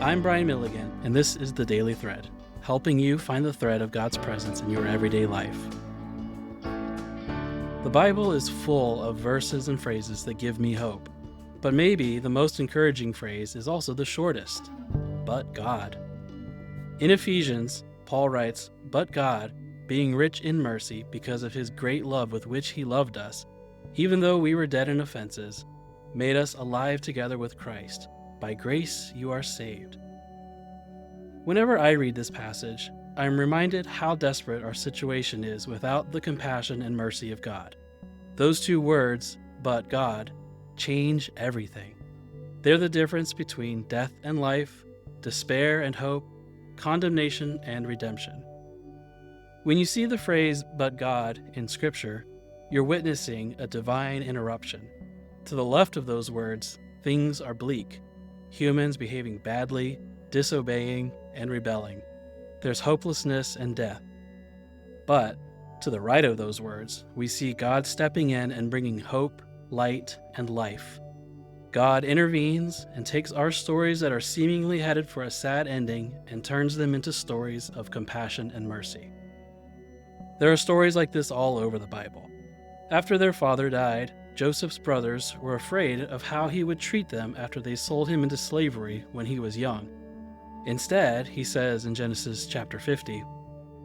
I'm Brian Milligan, and this is The Daily Thread, helping you find the thread of God's presence in your everyday life. The Bible is full of verses and phrases that give me hope, but maybe the most encouraging phrase is also the shortest, but God. In Ephesians, Paul writes, "But God, being rich in mercy because of his great love with which he loved us, even though we were dead in offenses, made us alive together with Christ. By grace you are saved." Whenever I read this passage, I am reminded how desperate our situation is without the compassion and mercy of God. Those two words, but God, change everything. They're the difference between death and life, despair and hope, condemnation and redemption. When you see the phrase, "but God," in Scripture, you're witnessing a divine interruption. To the left of those words, things are bleak. Humans behaving badly, disobeying, and rebelling. There's hopelessness and death. But to the right of those words, we see God stepping in and bringing hope, light, and life. God intervenes and takes our stories that are seemingly headed for a sad ending and turns them into stories of compassion and mercy. There are stories like this all over the Bible. After their father died, Joseph's brothers were afraid of how he would treat them after they sold him into slavery when he was young. Instead, he says in Genesis chapter 50,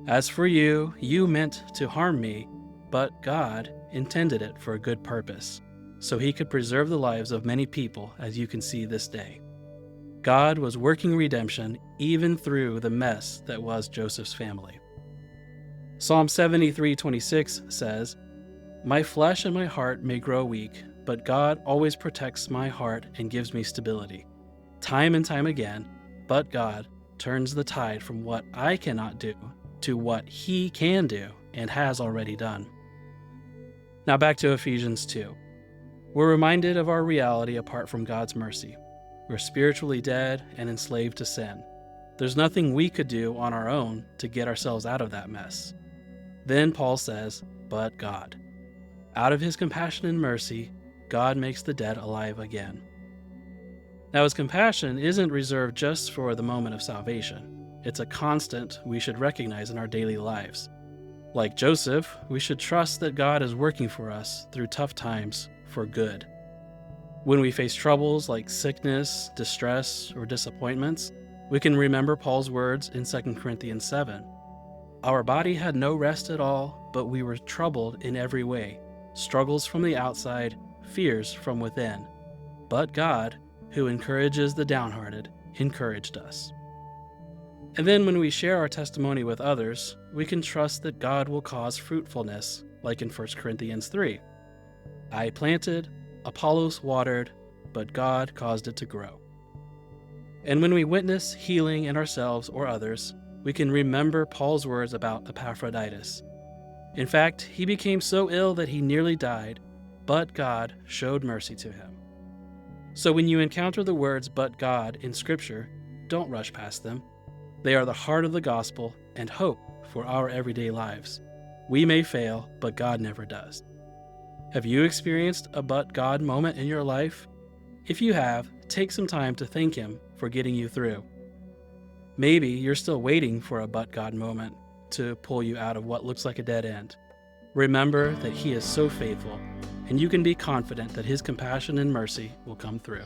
"As for you, you meant to harm me, but God intended it for a good purpose, so he could preserve the lives of many people, as you can see this day." God was working redemption even through the mess that was Joseph's family. Psalm 73:26 says, "My flesh and my heart may grow weak, but God always protects my heart and gives me stability. Time and time again, but God turns the tide from what I cannot do to what he can do and has already done." Now back to Ephesians 2. We're reminded of our reality apart from God's mercy. We're spiritually dead and enslaved to sin. There's nothing we could do on our own to get ourselves out of that mess. Then Paul says, "But God." Out of his compassion and mercy, God makes the dead alive again. Now, his compassion isn't reserved just for the moment of salvation. It's a constant we should recognize in our daily lives. Like Joseph, we should trust that God is working for us through tough times for good. When we face troubles like sickness, distress, or disappointments, we can remember Paul's words in 2 Corinthians 7. "Our body had no rest at all, but we were troubled in every way. Struggles from the outside, fears from within. But God, who encourages the downhearted, encouraged us." And then when we share our testimony with others, we can trust that God will cause fruitfulness, like in 1 Corinthians 3. "I planted, Apollos watered, but God caused it to grow." And when we witness healing in ourselves or others, we can remember Paul's words about Epaphroditus. In fact, he became so ill that he nearly died, but God showed mercy to him. So when you encounter the words "but God" in Scripture, don't rush past them. They are the heart of the gospel and hope for our everyday lives. We may fail, but God never does. Have you experienced a "but God" moment in your life? If you have, take some time to thank him for getting you through. Maybe you're still waiting for a "but God" moment to pull you out of what looks like a dead end. Remember that he is so faithful, and you can be confident that his compassion and mercy will come through.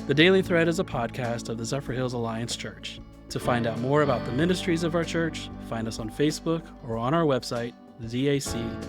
The Daily Thread is a podcast of the Zephyr Hills Alliance Church. To find out more about the ministries of our church, find us on Facebook or on our website, zaccma.org.